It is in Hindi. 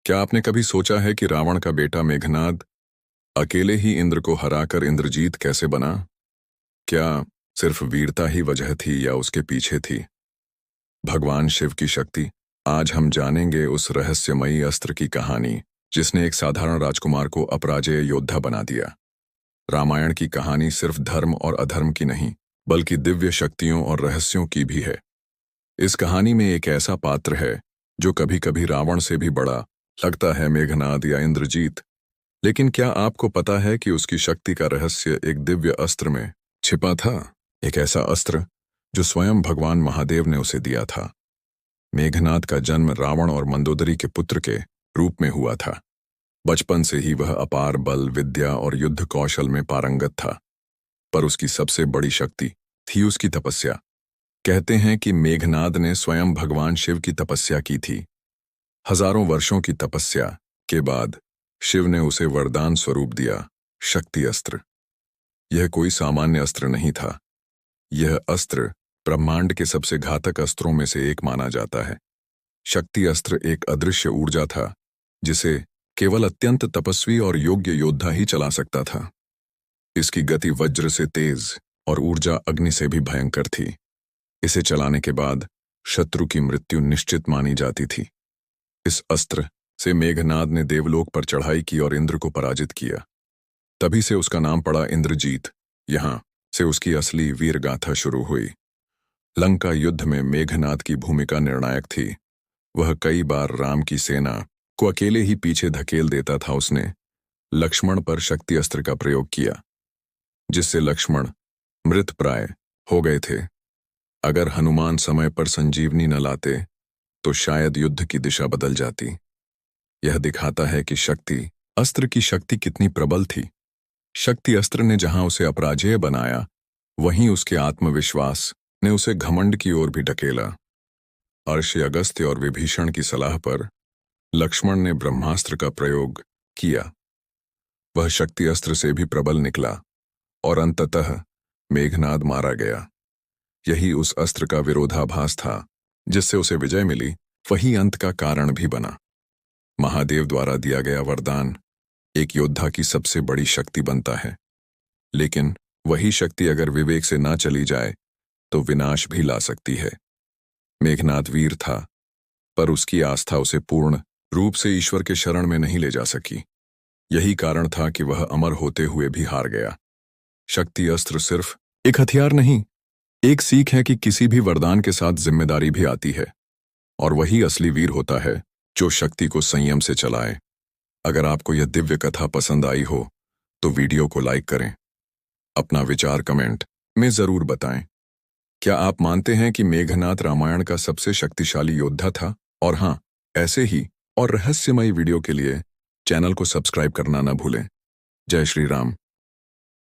क्या आपने कभी सोचा है कि रावण का बेटा मेघनाद अकेले ही इंद्र को हराकर इंद्रजीत कैसे बना? क्या सिर्फ वीरता ही वजह थी या उसके पीछे थी भगवान शिव की शक्ति? आज हम जानेंगे उस रहस्यमयी अस्त्र की कहानी जिसने एक साधारण राजकुमार को अपराजेय योद्धा बना दिया। रामायण की कहानी सिर्फ धर्म और अधर्म की नहीं, बल्कि दिव्य शक्तियों और रहस्यों की भी है। इस कहानी में एक ऐसा पात्र है जो कभी कभी रावण से भी बड़ा लगता है, मेघनाद या इंद्रजीत। लेकिन क्या आपको पता है कि उसकी शक्ति का रहस्य एक दिव्य अस्त्र में छिपा था? एक ऐसा अस्त्र जो स्वयं भगवान महादेव ने उसे दिया था। मेघनाद का जन्म रावण और मंदोदरी के पुत्र के रूप में हुआ था। बचपन से ही वह अपार बल, विद्या और युद्ध कौशल में पारंगत था। पर उसकी सबसे बड़ी शक्ति थी उसकी तपस्या। कहते हैं कि मेघनाद ने स्वयं भगवान शिव की तपस्या की थी। हजारों वर्षों की तपस्या के बाद शिव ने उसे वरदान स्वरूप दिया, शक्ति अस्त्र। यह कोई सामान्य अस्त्र नहीं था। यह अस्त्र ब्रह्मांड के सबसे घातक अस्त्रों में से एक माना जाता है। शक्ति अस्त्र एक अदृश्य ऊर्जा था जिसे केवल अत्यंत तपस्वी और योग्य योद्धा ही चला सकता था। इसकी गति वज्र से तेज और ऊर्जा अग्नि से भी भयंकर थी। इसे चलाने के बाद शत्रु की मृत्यु निश्चित मानी जाती थी। इस अस्त्र से मेघनाद ने देवलोक पर चढ़ाई की और इंद्र को पराजित किया। तभी से उसका नाम पड़ा इंद्रजीत। यहां से उसकी असली वीर गाथा शुरू हुई। लंका युद्ध में मेघनाद की भूमिका निर्णायक थी। वह कई बार राम की सेना को अकेले ही पीछे धकेल देता था। उसने लक्ष्मण पर शक्ति अस्त्र का प्रयोग किया, जिससे लक्ष्मण मृतप्राय हो गए थे। अगर हनुमान समय पर संजीवनी न लाते तो शायद युद्ध की दिशा बदल जाती। यह दिखाता है कि शक्ति अस्त्र की शक्ति कितनी प्रबल थी। शक्ति अस्त्र ने जहां उसे अपराजेय बनाया, वहीं उसके आत्मविश्वास ने उसे घमंड की ओर भी ढकेला। अर्षि, अगस्त्य और विभीषण की सलाह पर लक्ष्मण ने ब्रह्मास्त्र का प्रयोग किया। वह शक्ति अस्त्र से भी प्रबल निकला और अंततः मेघनाद मारा गया। यही उस अस्त्र का विरोधाभास था। जिससे उसे विजय मिली, वही अंत का कारण भी बना। महादेव द्वारा दिया गया वरदान एक योद्धा की सबसे बड़ी शक्ति बनता है, लेकिन वही शक्ति अगर विवेक से ना चली जाए तो विनाश भी ला सकती है। मेघनाद वीर था, पर उसकी आस्था उसे पूर्ण रूप से ईश्वर के शरण में नहीं ले जा सकी। यही कारण था कि वह अमर होते हुए भी हार गया। शक्ति अस्त्र सिर्फ एक हथियार नहीं, एक सीख है कि किसी भी वरदान के साथ जिम्मेदारी भी आती है, और वही असली वीर होता है जो शक्ति को संयम से चलाए। अगर आपको यह दिव्य कथा पसंद आई हो तो वीडियो को लाइक करें। अपना विचार कमेंट में जरूर बताएं। क्या आप मानते हैं कि मेघनाद रामायण का सबसे शक्तिशाली योद्धा था? और हाँ, ऐसे ही और रहस्यमयी वीडियो के लिए चैनल को सब्सक्राइब करना न भूलें। जय श्री राम।